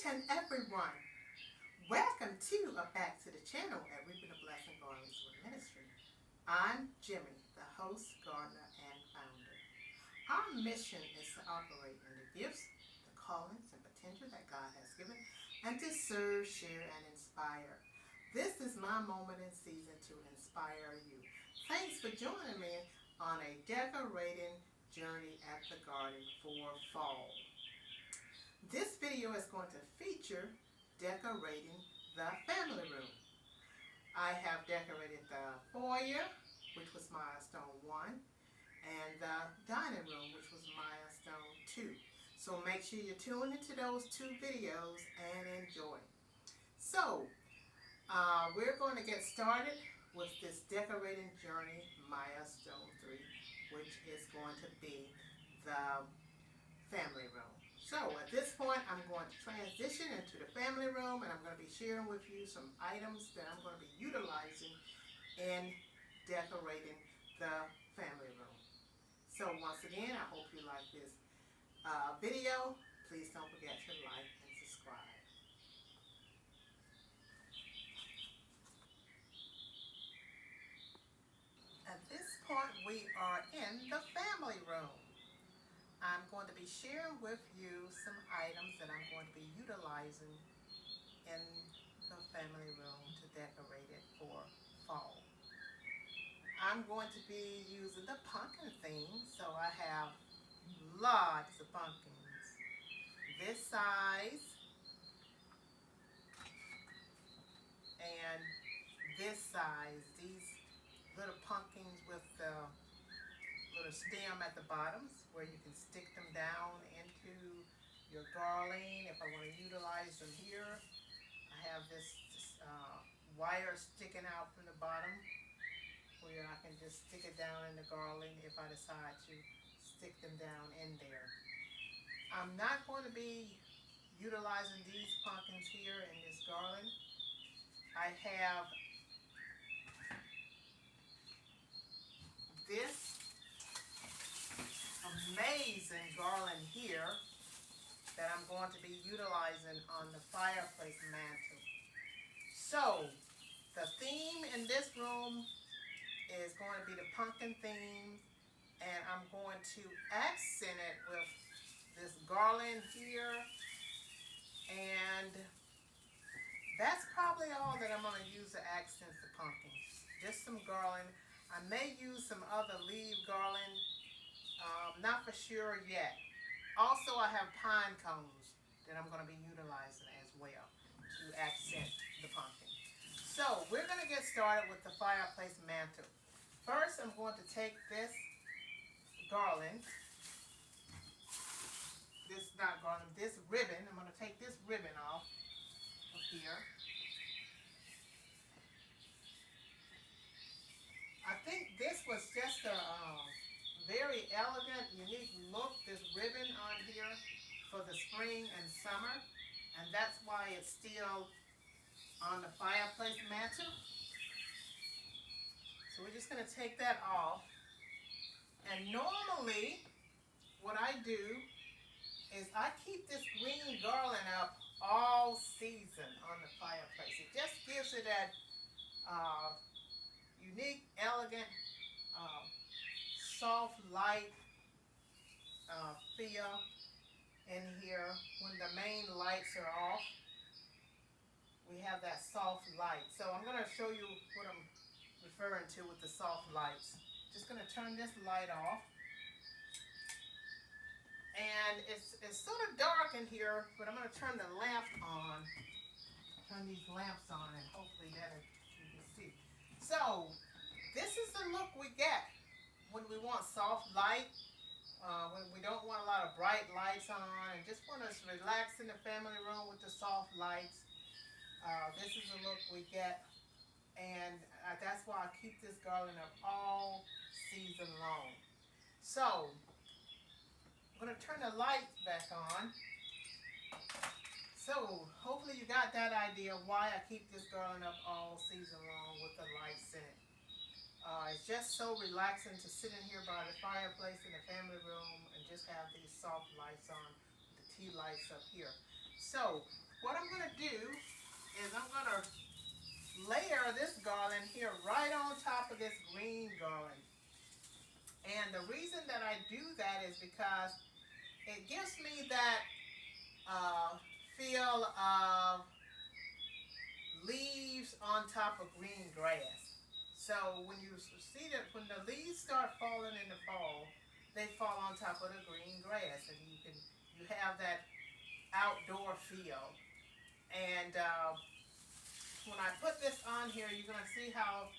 Greetings everyone. Welcome to or back to the channel at Reaping a Blessing Gardening Ministry. I'm Jimmy, the host, gardener, and founder. Our mission is to operate in the gifts, the callings, and potential that God has given, and to serve, share, and inspire. This is my moment in season to inspire you. Thanks for joining me on a decorating journey at the garden for fall. This video is going to feature decorating the family room. I have decorated the foyer, which was Milestone 1, and the dining room, which was Milestone 2. So make sure you tune into those two videos and enjoy. So, we're going to get started with this decorating journey, Milestone 3, which is going to be the family room. So at this point, I'm going to transition into the family room, and I'm going to be sharing with you some items that I'm going to be utilizing in decorating the family room. So once again, I hope you like this video. Please don't forget to like and subscribe. At this point, we are in the family room. I'm going to be sharing with you some items that I'm going to be utilizing in the family room to decorate it for fall. I'm going to be using the pumpkin theme, so I have lots of pumpkins. This size and this size. These little pumpkins with the little stem at the bottoms where you can stick them down into your garland. If I want to utilize them here, I have this wire sticking out from the bottom where I can just stick it down in the garland if I decide to stick them down in there. I'm not going to be utilizing these pumpkins here in this garland. I have this amazing garland here that I'm going to be utilizing on the fireplace mantle. So the theme in this room is going to be the pumpkin theme, and I'm going to accent it with this garland here, and that's probably all that I'm going to use to accent the pumpkins. Just some garland. I may use some other leaf garland, not for sure yet. Also, I have pine cones that I'm going to be utilizing as well to accent the pumpkin. So we're going to get started with the fireplace mantle. First, I'm going to take this garland, this ribbon. I'm going to take this ribbon off of here. I think this was just a very elegant, unique look, this ribbon on here for the spring and summer, and that's why it's still on the fireplace mantle. So we're just going to take that off, and normally what I do is I keep this green garland up all season on the fireplace. It just gives it that unique, elegant, soft light feel in here. When the main lights are off, we have that soft light. So I'm going to show you what I'm referring to with the soft lights. Just going to turn this light off. And it's sort of dark in here, but I'm going to turn the lamp on. Turn these lamps on, and hopefully that you can see. So this is the look we get when we want soft light, when we don't want a lot of bright lights on, and just want us to relax in the family room with the soft lights. This is the look we get, and that's why I keep this garland up all season long. So I'm going to turn the lights back on. So hopefully you got that idea why I keep this garland up all season long with the lights in it. It's just so relaxing to sit in here by the fireplace in the family room and just have these soft lights on, the tea lights up here. So what I'm going to do is I'm going to layer this garland here right on top of this green garland. And the reason that I do that is because it gives me that feel of leaves on top of green grass. So when you see that, when the leaves start falling in the fall, they fall on top of the green grass, and you have that outdoor feel. And when I put this on here, you're gonna see how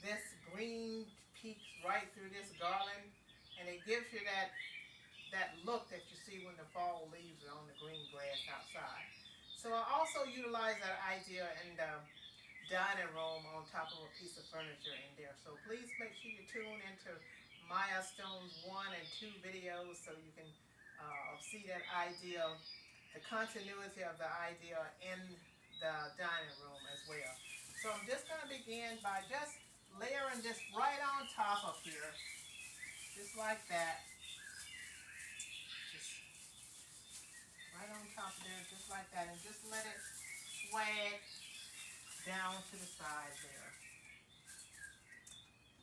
this green peeks right through this garland, and it gives you that look that you see when the fall leaves are on the green grass outside. So I also utilize that idea in the dining room on top of a piece of furniture in there. So please make sure you tune into Milestone's 1 and 2 videos so you can see that idea, the continuity of the idea in the dining room as well. So I'm just going to begin by just layering this right on top of here, just like that. Just right on top of there, just like that, and just let it swag down to the side there.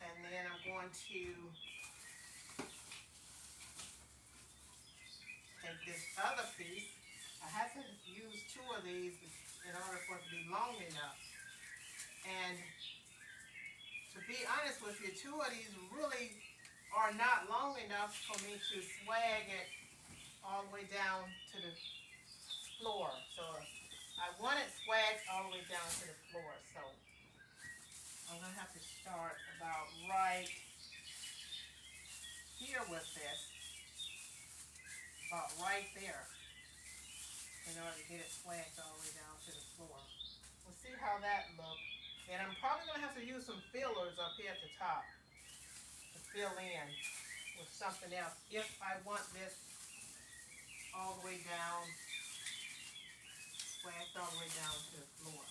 And then I'm going to take this other piece. I had to use 2 of these in order for it to be long enough. And to be honest with you, 2 of these really are not long enough for me to swag it all the way down to the floor. So I want it swagged all the way down to the floor. So I'm going to have to start about right here with this, about right there, in order to get it swagged all the way down to the floor. We'll see how that looks. And I'm probably going to have to use some fillers up here at the top to fill in with something else if I want this all the way down, swagged all the way down to the floor.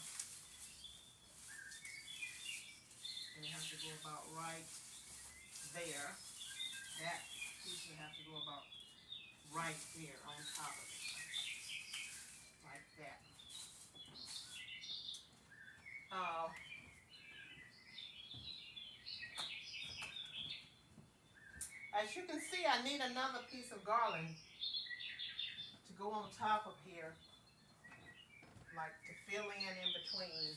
And it has to go about right there. That piece will have to go about right there on top of it. Like that. As you can see, I need another piece of garland to go on top of here, like to fill in between.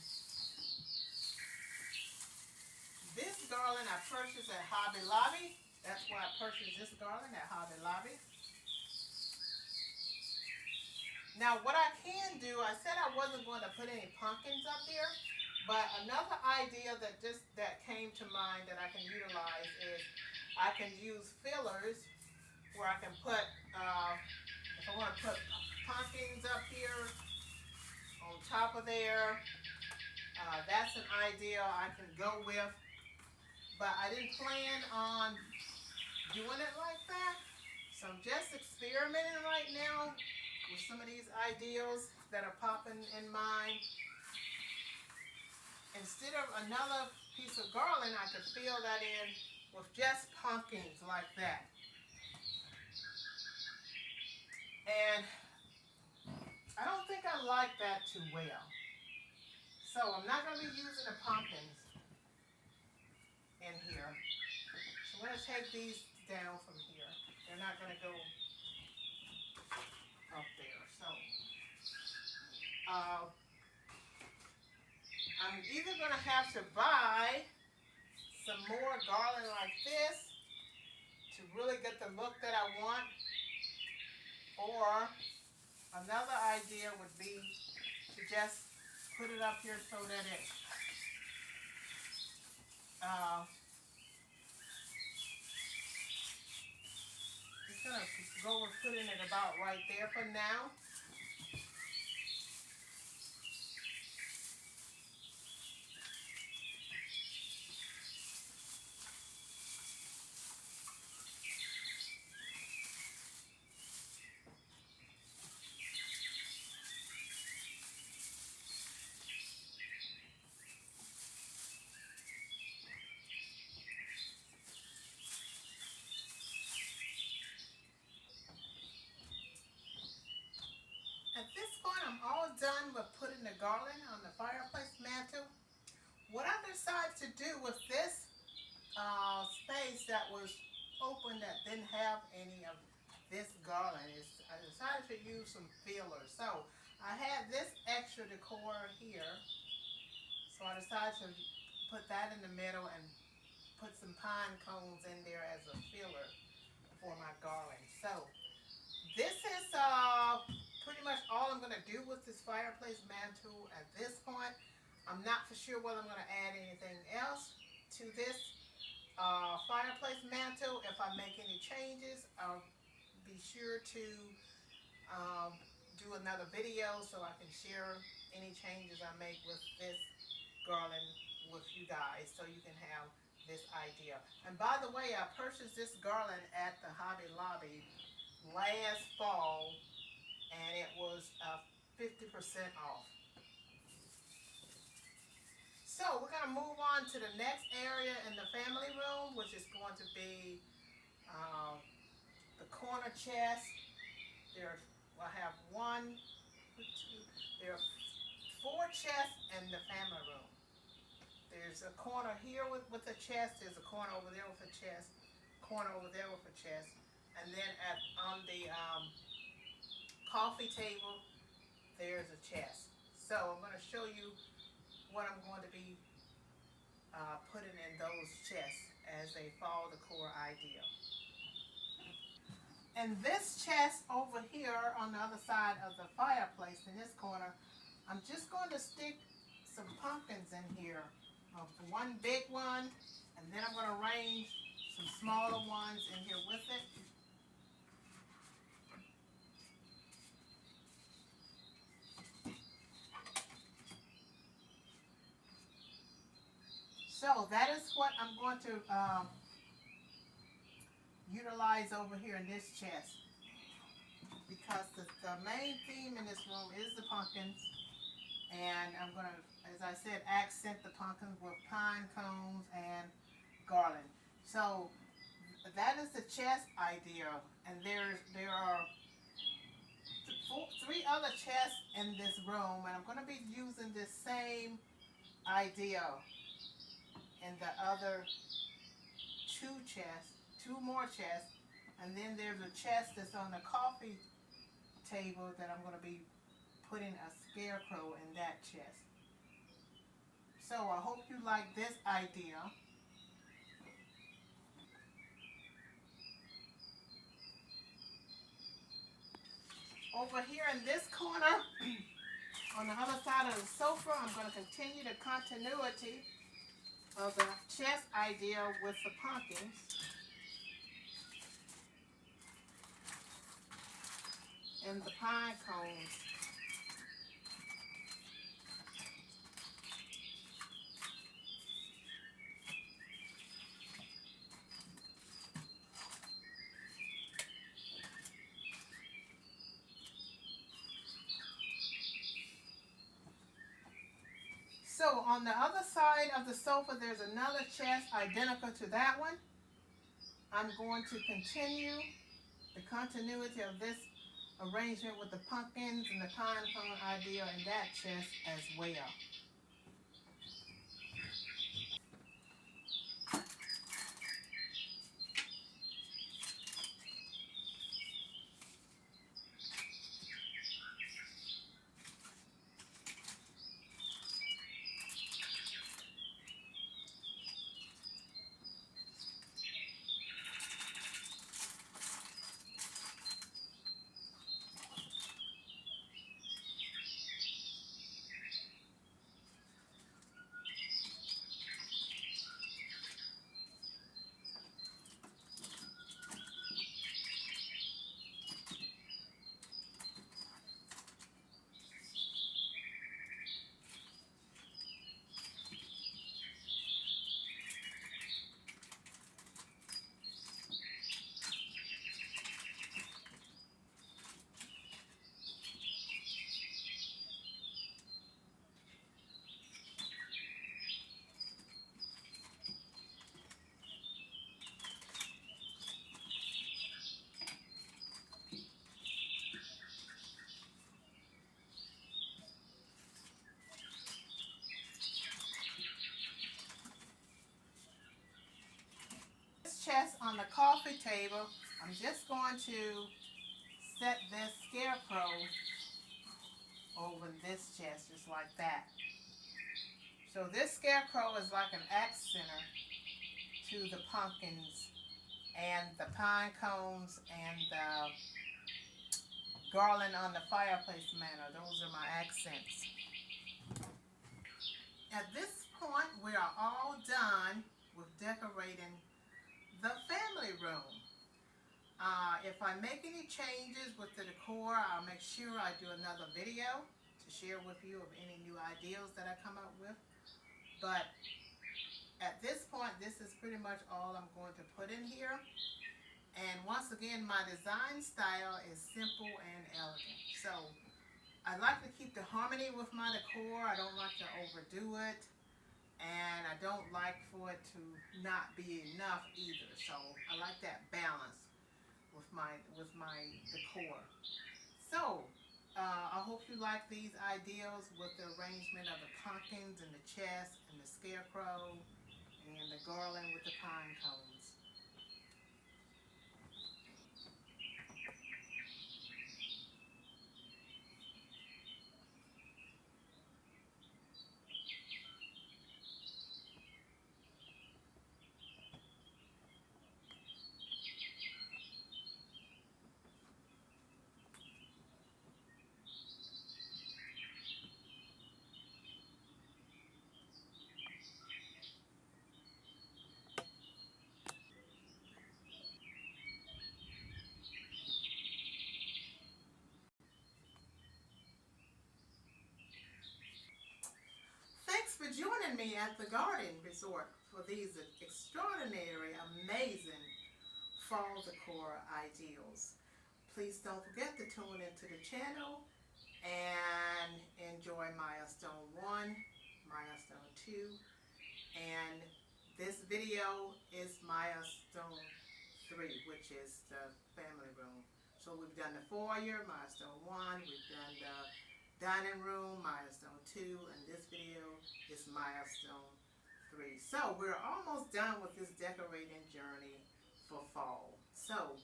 This garland I purchased at Hobby Lobby. That's why I purchased this garland at Hobby Lobby. Now what I can do, I said I wasn't going to put any pumpkins up here, but another idea that came to mind that I can utilize is I can use fillers where I can put, if I want to put pumpkins up here on top of there, that's an idea I can go with. But I didn't plan on doing it like that. So I'm just experimenting right now with some of these ideas that are popping in mind. Instead of another piece of garland, I could fill that in with just pumpkins like that. And I don't think I like that too well. So I'm not going to be using the pumpkins in here. So I'm going to take these down from here. They're not going to go up there. So I'm either going to have to buy some more garland like this to really get the look that I want, or another idea would be to just put it up here so that it just gonna go with putting it about right there for now. I'm all done with putting the garland on the fireplace mantle. What I decided to do with this space that was open that didn't have any of this garland is I decided to use some fillers. So I had this extra decor here, so I decided to put that in the middle and put some pine cones in there as a filler for my garland. So this is pretty much all I'm going to do with this fireplace mantle at this point. I'm not for sure whether I'm going to add anything else to this fireplace mantle. If I make any changes, I'll be sure to do another video so I can share any changes I make with this garland with you guys so you can have this idea. And by the way, I purchased this garland at the Hobby Lobby last fall and it was 50% off. So we're going to move on to the next area in the family room, which is going to be the corner chest. I have one, two, there are 4 chests in the family room. There's a corner here with a chest, there's a corner over there with a chest, corner over there with a chest, and then on the coffee table, there's a chest. So I'm going to show you what I'm going to be putting in those chests as a fall decor idea. And this chest over here on the other side of the fireplace in this corner, I'm just going to stick some pumpkins in here. One big one, and then I'm going to arrange some smaller ones in here with it. So that is what I'm going to utilize over here in this chest, because the main theme in this room is the pumpkins, and I'm going to, as I said, accent the pumpkins with pine cones and garland. So that is the chest idea, and there are 3 other chests in this room, and I'm going to be using this same idea in the other 2 chests, 2 more chests, and then there's a chest that's on the coffee table that I'm going to be putting a scarecrow in that chest. So I hope you like this idea. Over here in this corner, on the other side of the sofa, I'm going to continue the continuity of the chest idea with the pumpkins. And the pine cones. So on the other side of the sofa, there's another chest identical to that one. I'm going to continue the continuity of this arrangement with the pumpkins and the pine cone idea in that chest as well. table, I'm just going to set this scarecrow over this chest, just like that. So this scarecrow is like an accenter to the pumpkins and the pine cones and the garland on the fireplace mantle. Those are my accents. At this point, we are all done with decorating the family room. If I make any changes with the decor, I'll make sure I do another video to share with you of any new ideas that I come up with. But at this point, this is pretty much all I'm going to put in here. And once again, my design style is simple and elegant. So I like to keep the harmony with my decor. I don't like to overdo it. And I don't like for it to not be enough either. So I like that balance with my decor. So I hope you like these ideas with the arrangement of the pumpkins and the chest and the scarecrow and the garland with the pine cones. Thanks for joining me at the Garden Resort for these extraordinary, amazing fall decor ideals. Please don't forget to tune into the channel and enjoy Milestone 1, Milestone 2, and this video is Milestone 3, which is the family room. So we've done the foyer, Milestone 1, we've done the dining room, Milestone 2, and this video is Milestone 3. So we're almost done with this decorating journey for fall. So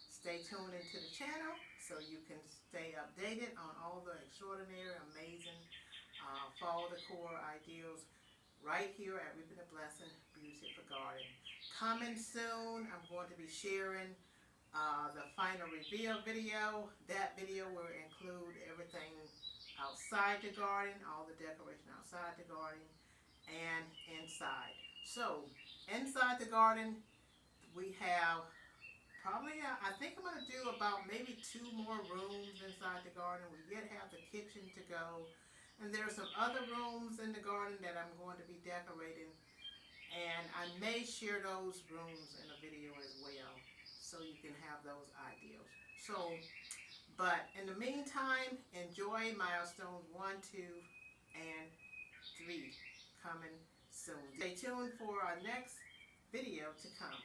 stay tuned into the channel so you can stay updated on all the extraordinary, amazing fall decor ideas right here at Reaping a Blessing Beauty for Garden. Coming soon, I'm going to be sharing the final reveal video. That video will include everything outside the garden, all the decoration outside the garden, and inside. So, inside the garden, we have probably, I think I'm going to do about maybe 2 more rooms inside the garden. We yet have the kitchen to go. And there are some other rooms in the garden that I'm going to be decorating. And I may share those rooms in a video as well, so you can have those ideas. So, but in the meantime, enjoy Milestones 1, 2, and 3 coming soon. Stay tuned for our next video to come.